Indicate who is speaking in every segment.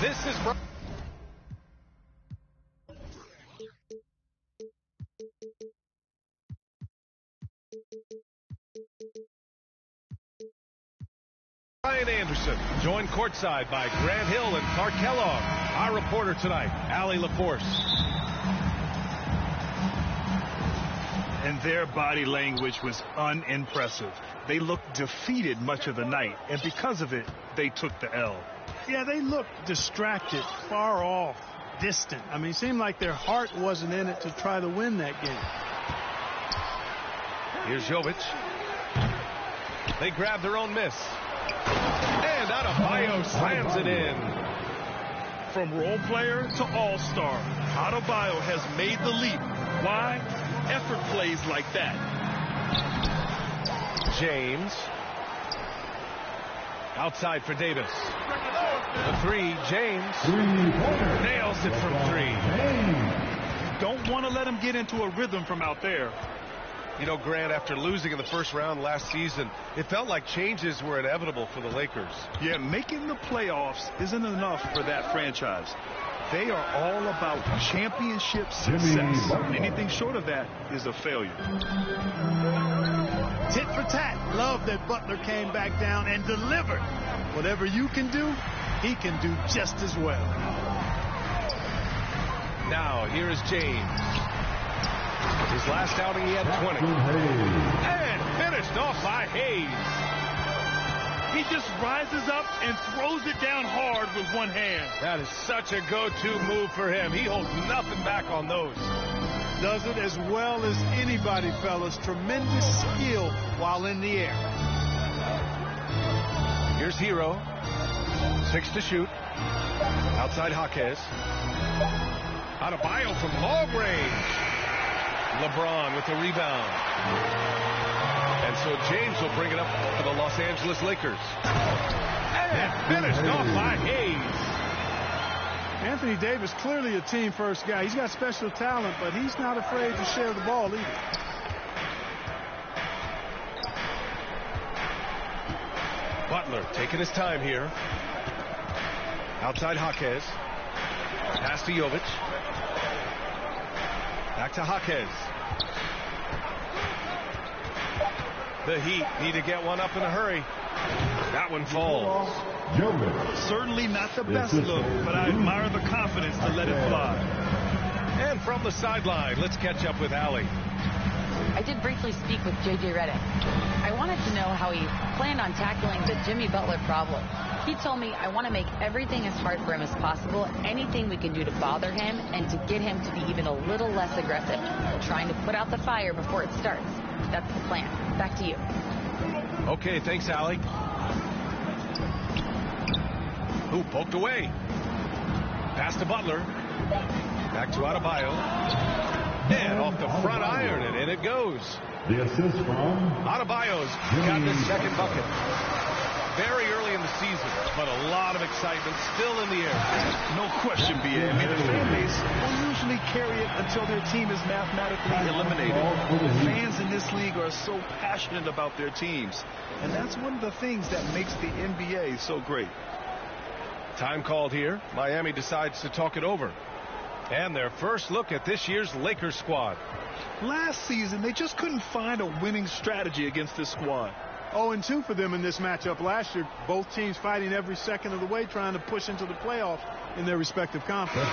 Speaker 1: This is Brian Anderson, joined courtside by Grant Hill and Clark Kellogg. Our reporter tonight, Allie LaForce.
Speaker 2: And their body language was unimpressive. They looked defeated much of the night, and because of it, they took the L.
Speaker 3: Yeah, they looked distracted, far off, distant. I mean, it seemed like their heart wasn't in it to try to win that game.
Speaker 1: Here's Jovic. They grab their own miss. And Adebayo slams it in.
Speaker 2: From role player to all-star, Adebayo has made the leap. Why? Effort plays like that.
Speaker 1: James. Outside for Davis. The three, James. Nails it from three.
Speaker 2: Don't want to let him get into a rhythm from out there.
Speaker 1: You know, Grant, after losing in the first round last season, it felt like changes were inevitable for the Lakers.
Speaker 2: Yeah, making the playoffs isn't enough for that franchise. They are all about championship success. Anything short of that is a failure.
Speaker 3: Tit for tat. Love that Butler came back down and delivered. Whatever you can do, he can do just as well.
Speaker 1: Now, here is James. His last outing, he had 20. And finished off by Hayes.
Speaker 2: He just rises up and throws it down hard with one hand.
Speaker 1: That is such a go-to move for him. He holds nothing back on those.
Speaker 3: Does it as well as anybody, fellas. Tremendous skill while in the air.
Speaker 1: Here's Hero. 6 to shoot. Outside Jaquez. Adebayo from long range. LeBron with the rebound. And so James will bring it up for the Los Angeles Lakers. And finished off by Hayes.
Speaker 3: Anthony Davis, clearly a team-first guy. He's got special talent, but he's not afraid to share the ball either.
Speaker 1: Butler taking his time here. Outside Jaquez. Pass to Jovic. Back to Jaquez. The Heat need to get one up in a hurry. That one falls.
Speaker 2: Certainly not the best look, but I admire the confidence to let it fly.
Speaker 1: And from the sideline, let's catch up with Allie.
Speaker 4: I did briefly speak with J.J. Redick. I wanted to know how he planned on tackling the Jimmy Butler problem. He told me I want to make everything as hard for him as possible, anything we can do to bother him, and to get him to be even a little less aggressive, trying to put out the fire before it starts. That's the plan. Back to you.
Speaker 1: Okay, thanks, Allie. Ooh, poked away. Pass to Butler. Back to Adebayo. And off the front iron, and in it goes.
Speaker 5: The assist from
Speaker 1: Adebayo's got his second bucket. Very early in the season, but a lot of excitement still in the air.
Speaker 2: No question, B.A. I mean, the fan base will usually carry it until their team is mathematically eliminated. Fans in this league are so passionate about their teams, and that's one of the things that makes the NBA so great.
Speaker 1: Time called here. Miami decides to talk it over. And their first look at this year's Lakers squad.
Speaker 2: Last season, they just couldn't find a winning strategy against this squad.
Speaker 3: 0-2 for them in this matchup last year. Both teams fighting every second of the way, trying to push into the playoffs in their respective conference.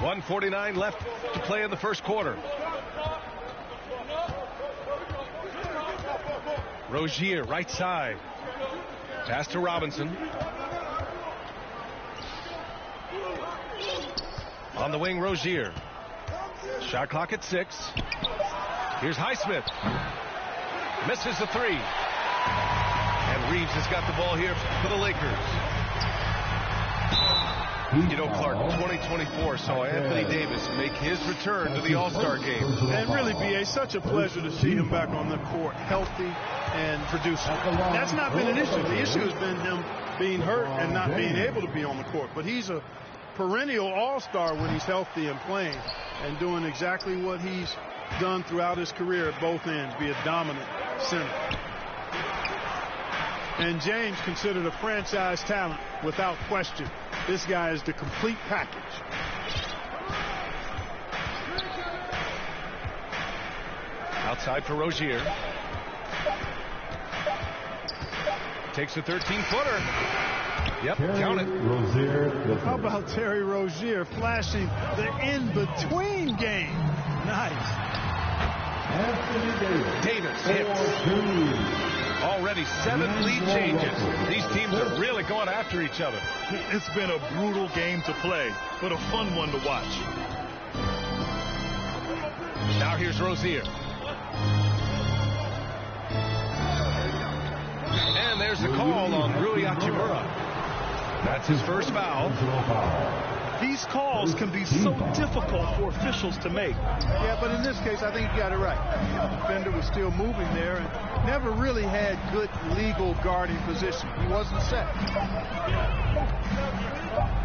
Speaker 1: 1:49 left to play in the first quarter. Rozier, right side. Pass to Robinson. On the wing, Rozier. Shot clock at 6. Here's Highsmith. Misses the 3. And Reeves has got the ball here for the Lakers. You know, Clark, 2024 saw Anthony Davis make his return to the All-Star game.
Speaker 3: And really, B.A., such a pleasure to see him back on the court, healthy and producing. That's not been an issue. The issue has been him being hurt and not being able to be on the court. But he's a perennial all-star when he's healthy and playing and doing exactly what he's done throughout his career at both ends, be a dominant center. And James considered a franchise talent without question. This guy is the complete package.
Speaker 1: Outside for Rozier. Takes a 13-footer. Yep, count it.
Speaker 3: How about Terry Rozier flashing the in-between game? Nice.
Speaker 1: Davis hits. Already 7 lead changes. These teams are really going after each other.
Speaker 2: It's been a brutal game to play, but a fun one to watch.
Speaker 1: Now here's Rozier. And there's the call on OuuuSkrr. That's his first foul.
Speaker 2: These calls can be so difficult for officials to make.
Speaker 3: Yeah, but in this case, I think you got it right. The defender was still moving there and never really had good legal guarding position. He wasn't set.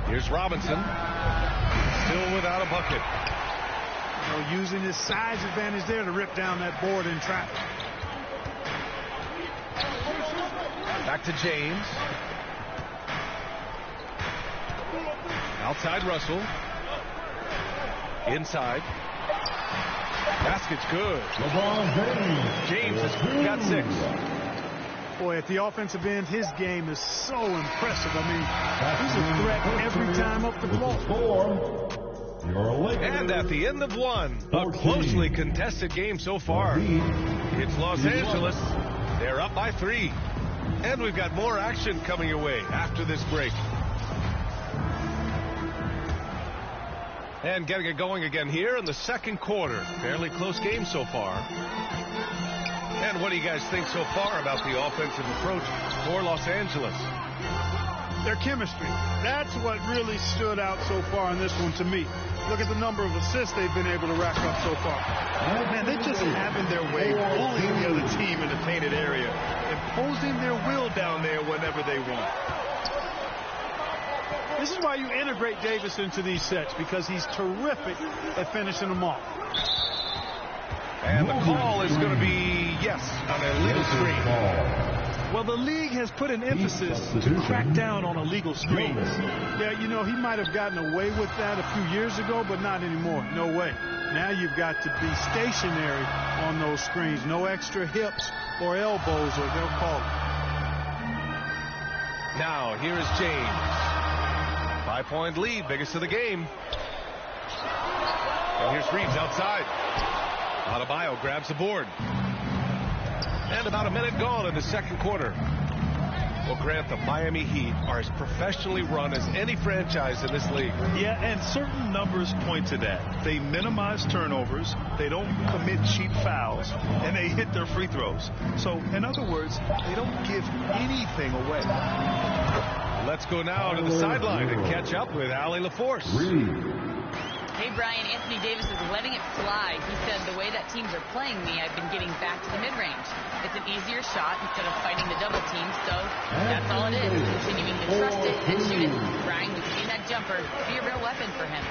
Speaker 1: Here's Robinson. Still without a bucket.
Speaker 3: You know, using his size advantage there to rip down that board in traffic.
Speaker 1: Back to James. Outside Russell. Inside. Basket's good. James has got 6.
Speaker 3: Boy, at the offensive end, his game is so impressive. I mean, he's a threat every time up the floor.
Speaker 1: And at the end of one, a closely contested game so far. It's Los Angeles. They're up by 3. And we've got more action coming your way after this break. And getting it going again here in the second quarter. Fairly close game so far. And what do you guys think so far about the offensive approach for Los Angeles?
Speaker 3: Their chemistry. That's what really stood out so far in this one to me. Look at the number of assists they've been able to rack up so far.
Speaker 2: Man, they're just having their way, bullying the other team in the painted area, imposing their will down there whenever they want.
Speaker 3: This is why you integrate Davis into these sets, because he's terrific at finishing them off.
Speaker 1: And the call is going to be yes on a illegal screen.
Speaker 2: Well, the league has put an emphasis to crack down on illegal screens.
Speaker 3: Yeah, you know, he might have gotten away with that a few years ago, but not anymore. No way. Now you've got to be stationary on those screens. No extra hips or elbows, or they'll call it.
Speaker 1: Now, here is James. 5-point lead, biggest of the game. And here's Reeves outside. Adebayo grabs the board. And about a minute gone in the second quarter. Well, Grant, the Miami Heat are as professionally run as any franchise in this league.
Speaker 2: Yeah, and certain numbers point to that. They minimize turnovers, they don't commit cheap fouls, and they hit their free throws. So, in other words, they don't give anything away.
Speaker 1: Let's go now to the sideline and catch up with Allie LaForce.
Speaker 4: Hey, Brian, Anthony Davis is letting it fly. He said, the way that teams are playing me, I've been getting back to the mid-range. It's an easier shot instead of fighting the double team, so that's all it is. Continuing to trust it and shoot it. Brian, we've seen that jumper be a real weapon for him.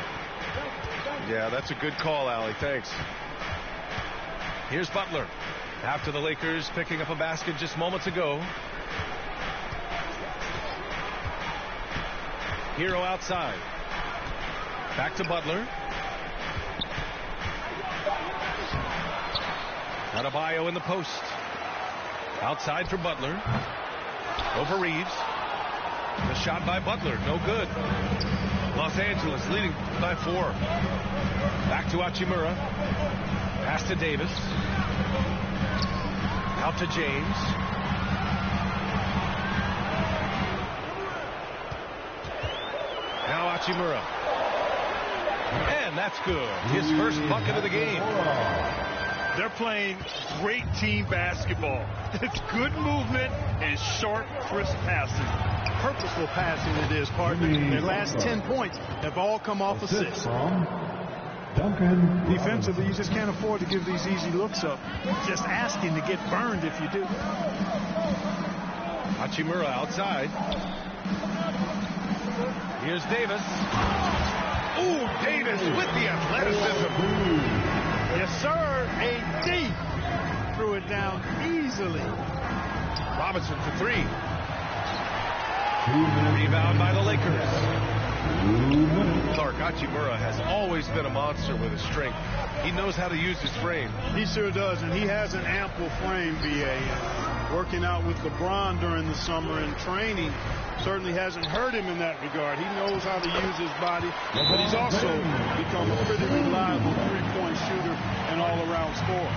Speaker 1: Yeah, that's a good call, Allie. Thanks. Here's Butler. After the Lakers picking up a basket just moments ago. Hero outside. Back to Butler. Adebayo in the post. Outside for Butler. Over Reeves. The shot by Butler. No good. Los Angeles leading by 4. Back to Hachimura. Pass to Davis. Out to James. Now Hachimura. And that's good. His first bucket of the game.
Speaker 2: They're playing great team basketball. It's good movement and sharp, crisp passing.
Speaker 3: Purposeful passing it is, partner. Their last 10 points have all come off assists. Defensively, you just can't afford to give these easy looks up. Just asking to get burned if you do.
Speaker 1: Hachimura outside. Here's Davis. Ooh, Davis with the athleticism.
Speaker 3: Yes, sir. AD threw it down easily.
Speaker 1: Robinson for 3. Rebound by the Lakers. Clark Hachimura has always been a monster with his strength. He knows how to use his frame.
Speaker 3: He sure does, and he has an ample frame, B.A. Working out with LeBron during the summer and training certainly hasn't hurt him in that regard. He knows how to use his body, but he's also become a pretty reliable three-point shooter and all-around scorer.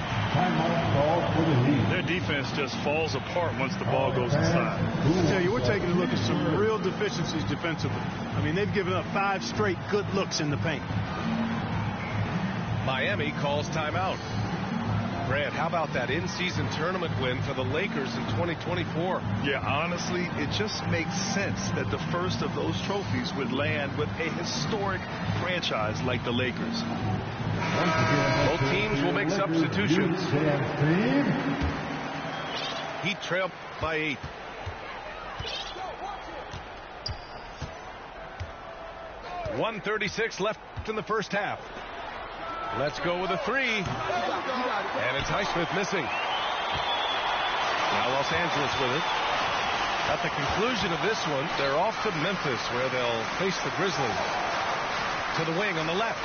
Speaker 6: Their defense just falls apart once the ball goes inside.
Speaker 3: I tell you, we're taking a look at some real deficiencies defensively. I mean, they've given up 5 straight good looks in the paint.
Speaker 1: Miami calls timeout. Grant, how about that in-season tournament win for the Lakers in 2024?
Speaker 2: Yeah, honestly, it just makes sense that the first of those trophies would land with a historic franchise like the Lakers.
Speaker 1: Both teams will make substitutions. Heat trail by 8. .136 left in the first half. Let's go with a 3. And it's Highsmith missing. Now Los Angeles with it. At the conclusion of this one, they're off to Memphis, where they'll face the Grizzlies. To the wing on the left.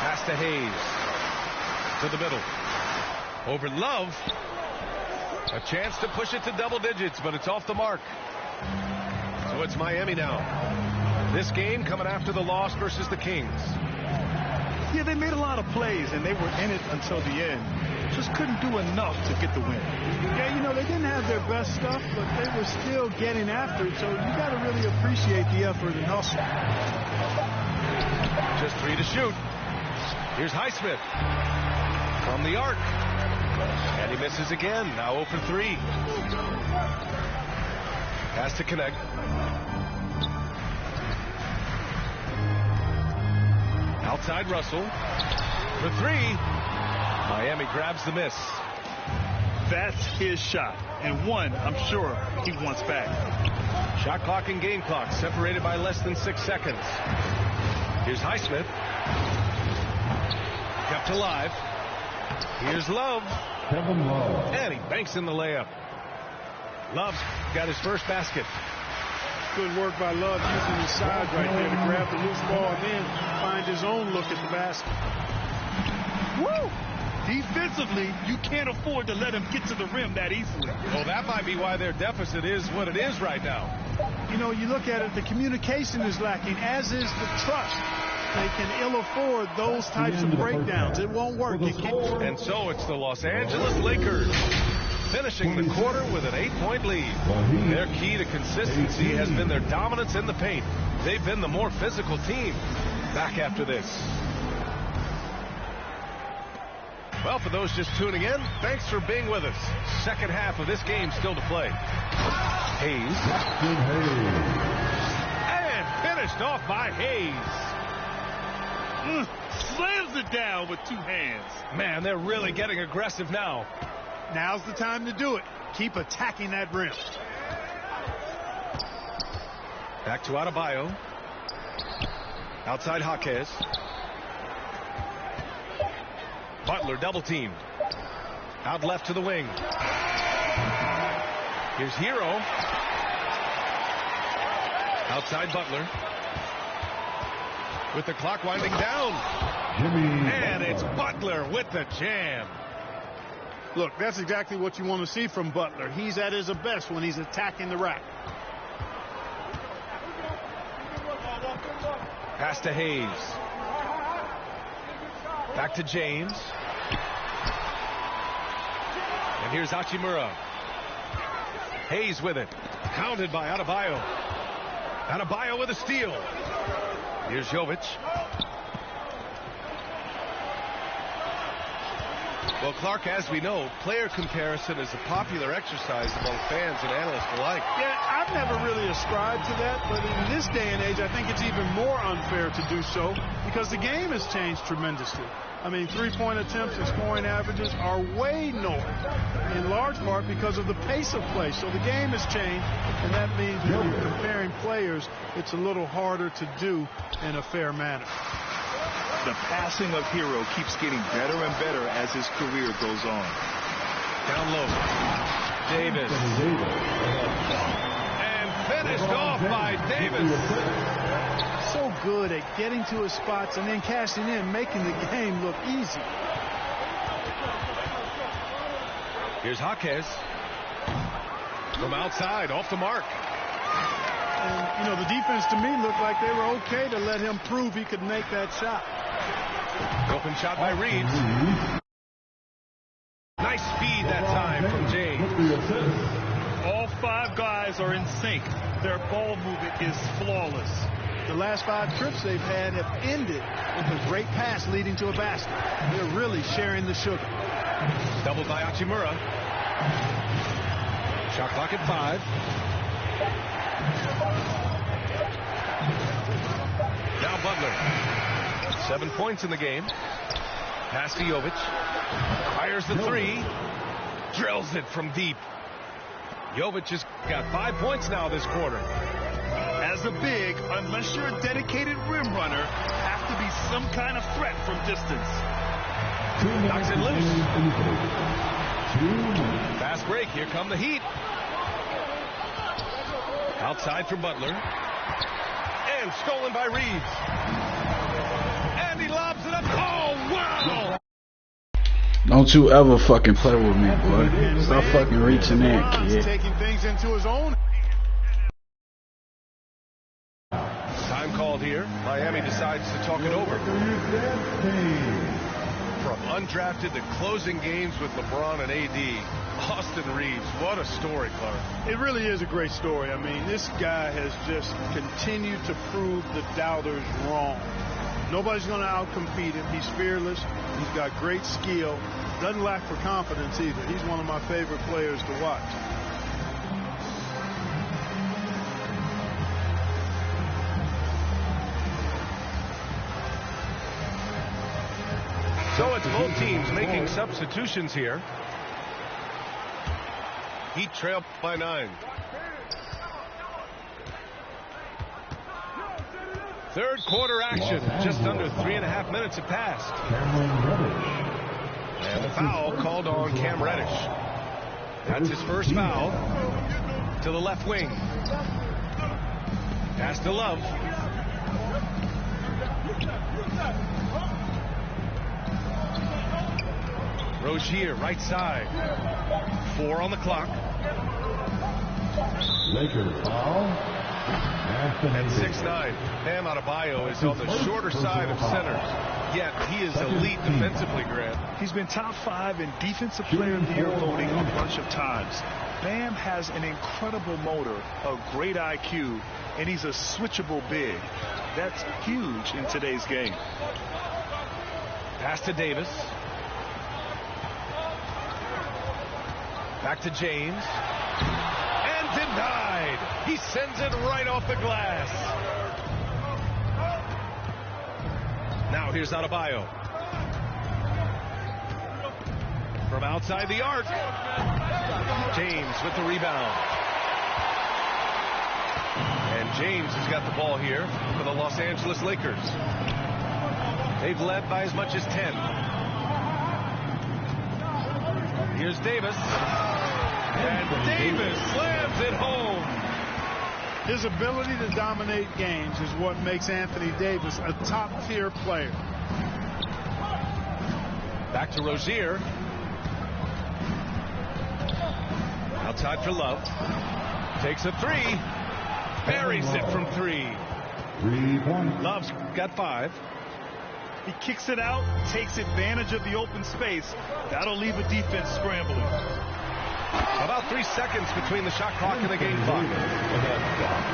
Speaker 1: Pass to Hayes. To the middle. Over Love. A chance to push it to double digits, but it's off the mark. So it's Miami now. This game coming after the loss versus the Kings.
Speaker 2: Yeah, they made a lot of plays, and they were in it until the end. Just couldn't do enough to get the win.
Speaker 3: Yeah, you know, they didn't have their best stuff, but they were still getting after it, so you got to really appreciate the effort and hustle.
Speaker 1: Just 3 to shoot. Here's Highsmith from the arc. And he misses again. Now 0 for 3. Has to connect. Outside Russell. For 3. Miami grabs the miss.
Speaker 2: That's his shot. And one, I'm sure, he wants back.
Speaker 1: Shot clock and game clock separated by less than 6 seconds. Here's Highsmith. Kept alive. Here's Love. And he banks in the layup. Love's got his first basket.
Speaker 3: Good work by Love using his size right there to grab the loose ball and then find his own look at the basket.
Speaker 2: Woo! Defensively, you can't afford to let him get to the rim that easily.
Speaker 1: Well, that might be why their deficit is what it is right now.
Speaker 3: You know, you look at it, the communication is lacking, as is the trust. They can ill afford those types of breakdowns. It won't work. It can't.
Speaker 1: And so it's the Los Angeles Lakers finishing the quarter with an 8-point lead. Their key to consistency has been their dominance in the paint. They've been the more physical team. Back after this. Well, for those just tuning in, thanks for being with us. Second half of this game still to play. Hayes. And finished off by Hayes.
Speaker 6: Slams it down with 2 hands.
Speaker 1: Man, they're really getting aggressive now.
Speaker 3: Now's the time to do it. Keep attacking that rim.
Speaker 1: Back to Adebayo. Outside Jaquez. Butler double teamed. Out left to the wing. Here's Hero. Outside Butler. With the clock winding down. And it's Butler with the jam.
Speaker 3: Look, that's exactly what you want to see from Butler. He's at his best when he's attacking the rack.
Speaker 1: Pass to Hayes. Back to James. And here's Hachimura. Hayes with it. Pounded by Adebayo. Adebayo with a steal. Here's Jovic. Well, Clark, as we know, player comparison is a popular exercise among fans and analysts alike.
Speaker 3: Yeah, I've never really ascribed to that, but in this day and age, I think it's even more unfair to do so because the game has changed tremendously. I mean, three-point attempts and scoring averages are way north, in large part because of the pace of play. So the game has changed, and that means when you're comparing players, it's a little harder to do in a fair manner.
Speaker 2: The passing of Hero keeps getting better and better as his career goes on.
Speaker 1: Down low. Davis. Finished off by Davis.
Speaker 3: So good at getting to his spots and then cashing in, making the game look easy.
Speaker 1: Here's Jaquez. From outside, off the mark.
Speaker 3: And, you know, the defense to me looked like they were okay to let him prove he could make that shot.
Speaker 1: Open shot by Reeves. Nice speed that time from James.
Speaker 2: All 5 guys are in sync. Their ball movement is flawless.
Speaker 3: The last 5 trips they've had have ended with a great pass leading to a basket. They're really sharing the sugar.
Speaker 1: Doubled by Hachimura. Shot clock at 5. Now Butler. 7 points in the game. Pass to Jovic. Fires the 3. Drills it from deep. Jovic has got 5 points now this quarter.
Speaker 2: As a big, unless you're a dedicated rim runner, have to be some kind of threat from distance.
Speaker 1: Knocks it loose. Fast break. Here come the Heat. Outside for Butler. And stolen by Reeves. And he lobs it up. Oh, wow!
Speaker 7: Don't you ever fucking play with me, boy. Stop fucking reaching that, kid.
Speaker 3: Taking things into his own.
Speaker 1: Time called here. Miami decides to talk it over. From undrafted to closing games with LeBron and AD, Austin Reeves, what a story, Clark.
Speaker 3: It really is a great story. I mean, this guy has just continued to prove the doubters wrong. Nobody's going to outcompete him. He's fearless. He's got great skill. Doesn't lack for confidence either. He's one of my favorite players to watch.
Speaker 1: So it's both teams making substitutions here. Heat trail by 9. Third quarter action. Just under 3.5 minutes have passed. And a foul called on Cam Reddish. That's his first foul. To the left wing. Pass to Love. Rozier, right side. 4 on the clock.
Speaker 5: Lakers foul.
Speaker 1: At 6'9", Bam Adebayo is on the shorter side of centers. Yet he is elite defensively, Grant.
Speaker 2: He's been top 5 in Defensive Player of the Year voting a bunch of times. Bam has an incredible motor, a great IQ, and he's a switchable big. That's huge in today's game.
Speaker 1: Pass to Davis. Back to James. And denied. He sends it right off the glass. Now here's Adebayo. From outside the arc. James with the rebound. And James has got the ball here for the Los Angeles Lakers. They've led by as much as 10. Here's Davis. And Davis slams it home.
Speaker 3: His ability to dominate games is what makes Anthony Davis a top-tier player.
Speaker 1: Back to Rozier. Outside for Love. Takes a 3. Buries it from 3.
Speaker 5: 3 points.
Speaker 1: Love's got 5.
Speaker 2: He kicks it out, takes advantage of the open space. That'll leave a defense scrambling.
Speaker 1: About 3 seconds between the shot clock and the game clock.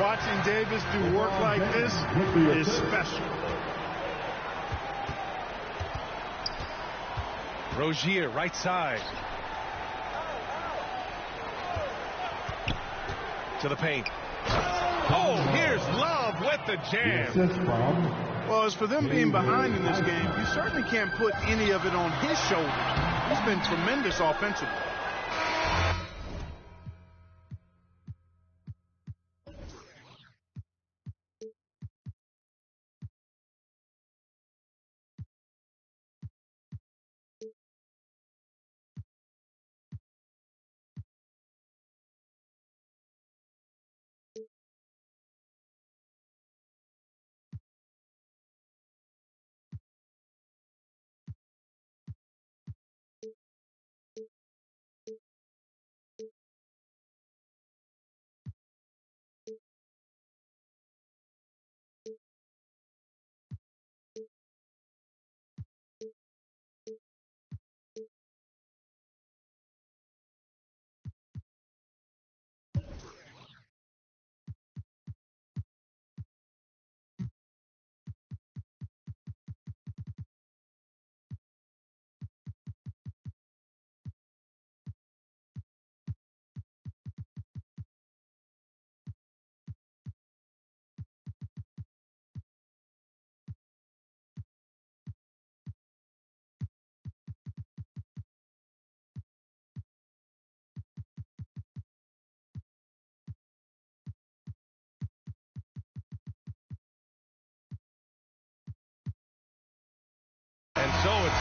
Speaker 3: Watching Davis do work like this is special.
Speaker 1: Rozier, right side. To the paint. Oh, here's Love with the jam.
Speaker 5: Assist from
Speaker 3: Well, as for them being behind in this game, you certainly can't put any of it on his shoulders. He's been tremendous offensively.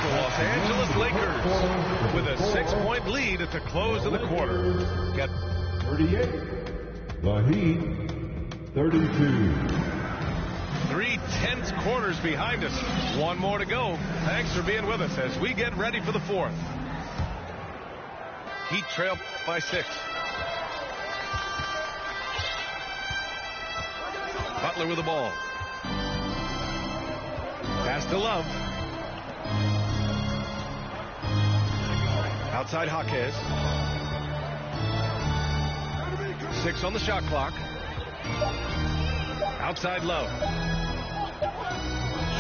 Speaker 1: the Los Angeles Lakers with a 6-point lead at the close of the quarter. Get
Speaker 5: 38. The Heat, 32.
Speaker 1: 3 tense quarters behind us. One more to go. Thanks for being with us as we get ready for the fourth. Heat trail by 6. Butler with the ball. Pass to Love. Outside Jaquez. 6 on the shot clock. Outside Love.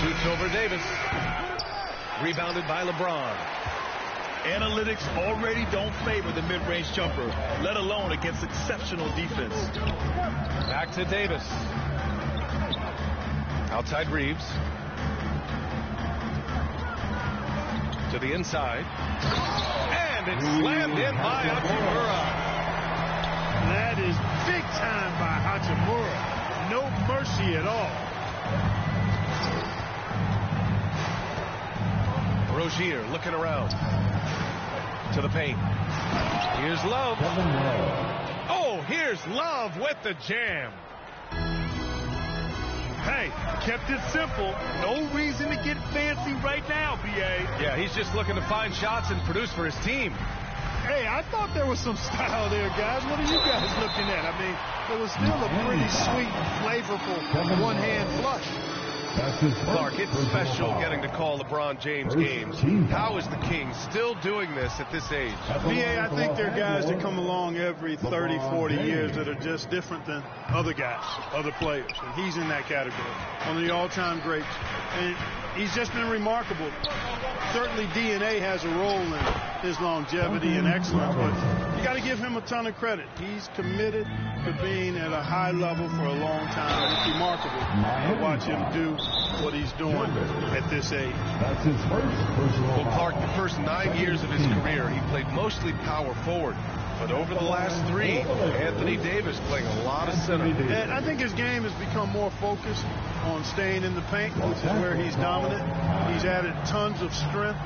Speaker 1: Shoots over Davis. Rebounded by LeBron.
Speaker 2: Analytics already don't favor the mid-range jumper, let alone against exceptional defense.
Speaker 1: Back to Davis. Outside Reeves. To the inside. And it's slammed in by Hachimura.
Speaker 3: That is big time by Hachimura. No mercy at all.
Speaker 1: Rozier looking around. To the paint. Here's Love. Oh, here's Love with the jam.
Speaker 3: Hey, kept it simple. No reason to get fancy right now, B.A.
Speaker 1: Yeah, he's just looking to find shots and produce for his team.
Speaker 3: Hey, I thought there was some style there, guys. What are you guys looking at? I mean, it was still a pretty sweet, flavorful one-hand flush.
Speaker 1: Clark, it's special getting to call LeBron James games. How is the King still doing this at this age?
Speaker 3: B.A., I think there are guys that come along every 30, 40 years that are just different than other guys, other players. And he's in that category. One of the all-time greats. And he's just been remarkable. Certainly DNA has a role in his longevity and excellence, but you got to give him a ton of credit. He's committed to being at a high level for a long time. It's remarkable to watch him do what he's doing at this age.
Speaker 5: That's his first.
Speaker 1: Well, Clark, the first 9 years of his career, he played mostly power forward. But over the last 3, Anthony Davis playing a lot of center.
Speaker 3: And I think his game has become more focused on staying in the paint, which is where he's dominant. He's added tons of strength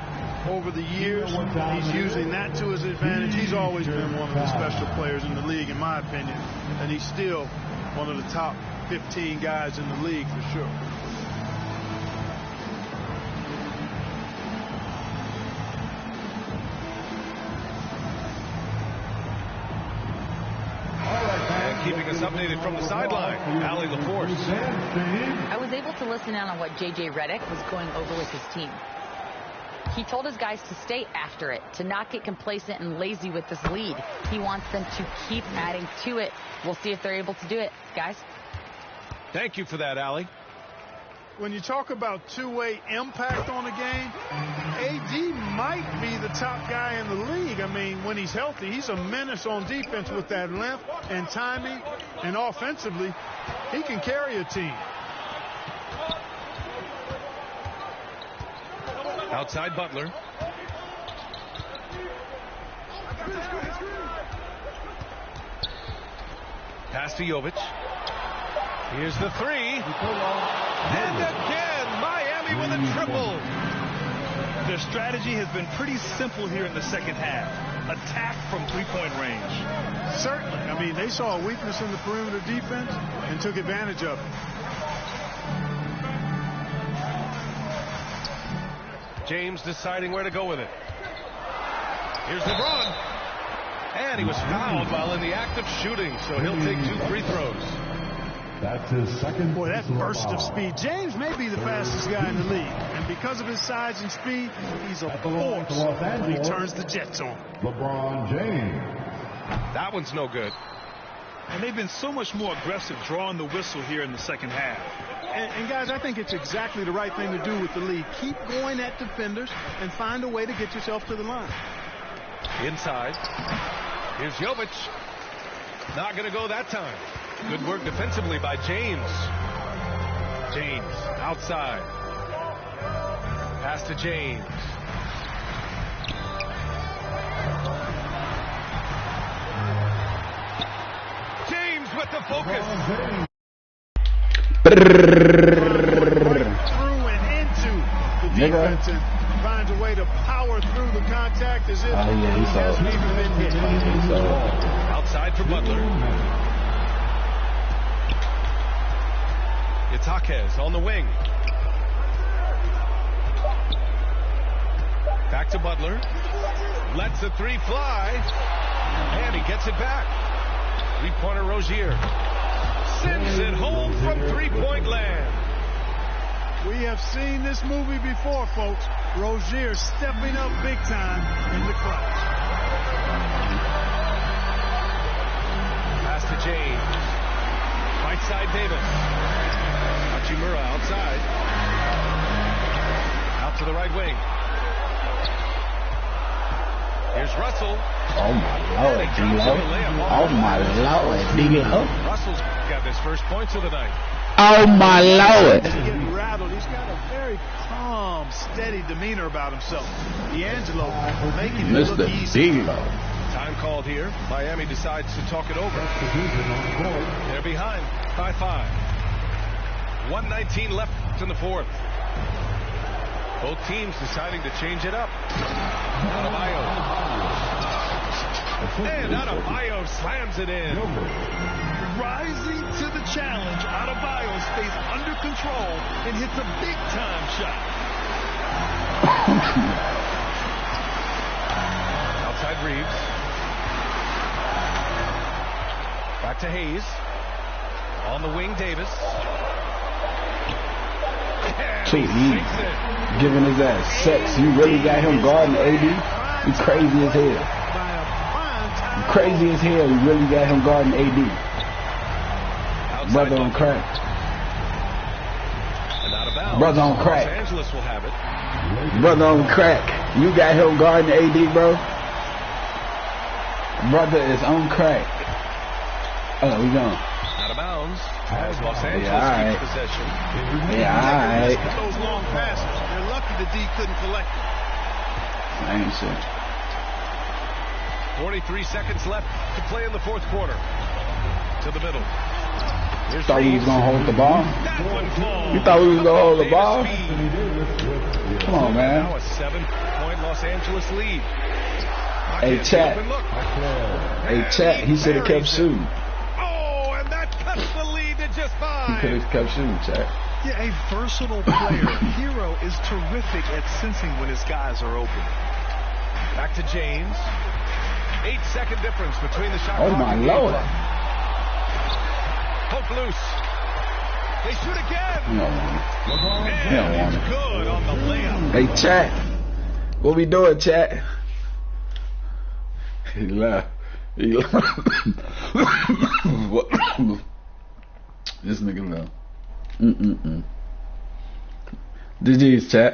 Speaker 3: over the years. He's using that to his advantage. He's always been one of the special players in the league, in my opinion. And he's still one of the top 15 guys in the league for sure.
Speaker 1: Keeping us updated from the sideline, Allie LaForce.
Speaker 4: I was able to listen in on what J.J. Redick was going over with his team. He told his guys to stay after it, to not get complacent and lazy with this lead. He wants them to keep adding to it. We'll see if they're able to do it, guys.
Speaker 1: Thank you for that, Allie.
Speaker 3: When you talk about two-way impact on a game, AD might be the top guy in the league. I mean, when he's healthy, he's a menace on defense with that length and timing, and offensively, he can carry a team.
Speaker 1: Outside Butler. Pass to Jovic. Here's the 3. And again, Miami with a triple.
Speaker 2: Their strategy has been pretty simple here in the second half. Attack from three-point range.
Speaker 3: Certainly. I mean, they saw a weakness in the perimeter defense and took advantage of it.
Speaker 1: James deciding where to go with it. Here's LeBron. And he was fouled while in the act of shooting, so he'll take 2 free throws.
Speaker 5: That's his second.
Speaker 3: Boy, that burst of speed. James may be the fastest guy in the league. And because of his size and speed, he's a force when he turns the Jets on.
Speaker 5: LeBron James.
Speaker 1: That one's no good.
Speaker 2: And they've been so much more aggressive drawing the whistle here in the second half.
Speaker 3: And guys, I think it's exactly the right thing to do with the league. Keep going at defenders and find a way to get yourself to the line.
Speaker 1: Inside. Here's Jovic. Not going to go that time. Good work defensively by James. James outside. Pass to James. James with the focus.
Speaker 3: Right through and into the defense and find finds a way to power through the contact as if he hasn't even been hit.
Speaker 1: Outside for Butler. It's Jaquez on the wing. Back to Butler. Lets the three fly. And he gets it back. Three-pointer Rozier. Sends it home from three-point land.
Speaker 3: We have seen this movie before, folks. Rozier stepping up big time in the clutch.
Speaker 1: Pass to James. Right side Davis. Hachimura outside. Out to the right wing. Here's Russell.
Speaker 7: Oh my Lord, D-Lo. Oh my Lord, D-Lo.
Speaker 1: Russell's got his first points of the night.
Speaker 7: Oh my Lord.
Speaker 3: He's getting rattled. He's got a very calm, steady demeanor about himself. D'Angelo making it look easy.
Speaker 7: Mr. D-Lo.
Speaker 1: Time called here. Miami decides to talk it over. They're behind by 5. 1:19 left in the fourth. Both teams deciding to change it up. Adebayo. And Adebayo slams it in.
Speaker 2: Rising to the challenge, Adebayo stays under control and hits a big-time shot.
Speaker 1: Outside Reeves. Back to Hayes. On the wing, Davis.
Speaker 7: Cheat, he giving his ass sex. You really got him guarding AD? You crazy as hell. You crazy as hell. You really got him guarding AD. Brother on crack.
Speaker 1: And out of bounds.
Speaker 7: Brother on crack.
Speaker 1: Los Angeles will have it.
Speaker 7: Brother on crack. You got him guarding AD, bro. Brother is on crack. Oh, we gone.
Speaker 1: Out of bounds. As Los Angeles keeps possession.
Speaker 7: Yeah, alright.
Speaker 3: Those long passes. They're lucky the D couldn't collect it.
Speaker 7: I ain't shit.
Speaker 1: 43 seconds left to play in the fourth quarter. To the middle. Here's
Speaker 7: Thought we was gonna hold the ball?
Speaker 1: That one falls.
Speaker 7: You thought we was gonna hold the ball? Come on, man.
Speaker 1: Now a 7-point Los Angeles lead.
Speaker 7: Hey, Chat. Hey, Chat. He should have kept shooting.
Speaker 1: Oh, and that cuts the lead to just 5.
Speaker 7: He could have kept shooting, Chat.
Speaker 2: Yeah, a versatile player. Hero is terrific at sensing when his guys are open.
Speaker 1: Back to James. 8-second difference between the shot.
Speaker 7: Oh my Lord.
Speaker 1: Poke loose. They shoot again.
Speaker 7: He don't want it. He don't want
Speaker 1: It's
Speaker 7: it.
Speaker 1: good on the layup.
Speaker 7: Hey, Chat. What we doing, Chat? He left. He left. What? This nigga left. GG's, Chat.